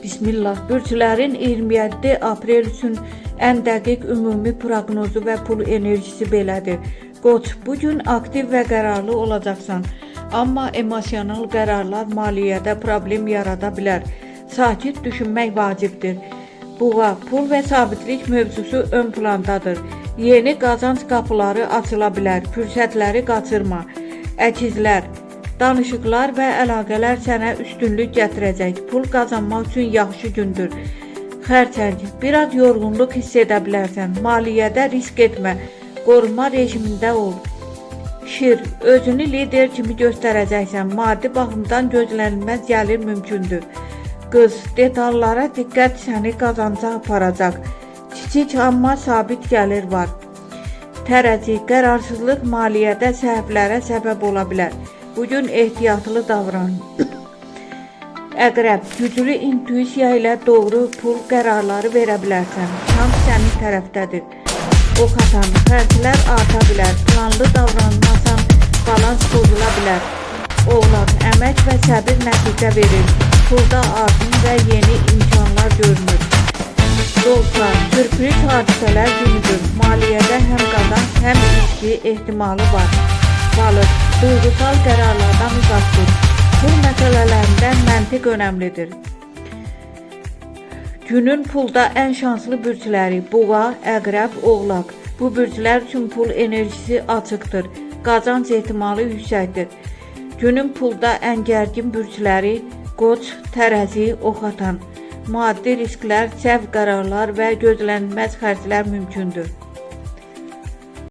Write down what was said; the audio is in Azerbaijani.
Bismillah. Bürclərin 27 aprel üçün ən dəqiq ümumi proqnozu və pul enerjisi belədir. Qoç, bugün aktiv və qərarlı olacaqsan. Amma emosional qərarlar maliyyədə problem yarada bilər. Sakit düşünmək vacibdir. Buğa, pul və sabitlik mövzusu ön plandadır. Yeni qazanc qapıları açıla bilər. Fürsətləri qaçırma. Əkizlər, danışıqlar və əlaqələr sənə üstünlük gətirəcək. Pul qazanmaq üçün yaxşı gündür. Xərçəng, biraz yorğunluq hiss edə bilərsən. Maliyyədə risk etmə. Qorunma rejimində ol. Şir, özünü lider kimi göstərəcəksən. Maddi baxımdan gözlənilməz gəlir mümkündür. Qız, detallara diqqət səni qazanca aparacaq. Kiçik amma sabit gəlir var. Tərəzi, qərarsızlıq maliyyədə səhvlərə səbəb ola bilər. Bugün ehtiyatlı davran. Əqrəb, güclü intuisiya ilə doğru pul qərarları verə bilərsən. Şans sənin tərəfdədir. Ox atan, xərclər arta bilər. Planlı davranmasan balans pozula bilər. Oğlan, əmək və səbir nəticə verir. Pulda artım və yeni imkanlar görünür. Dolçan, sürpriz hadisələr günüdür. Maliyyədə həm qazanc, həm itki ehtimalı var. Balıq, duygusal qərarlardan uzaq dur. Pul məsələlərində məntiq önəmlidir. Günün pulda ən şanslı bürcləri Buğa, Əqrəb, Oğlaq. Bu bürclər üçün pul enerjisi açıqdır. Qazanc ehtimalı yüksəkdir. Günün pulda ən gərgin bürcləri Qoç, Tərəzi, Ox atan. Maddi risklər, səhv qərarlar və gözlənilməz xərclər mümkündür.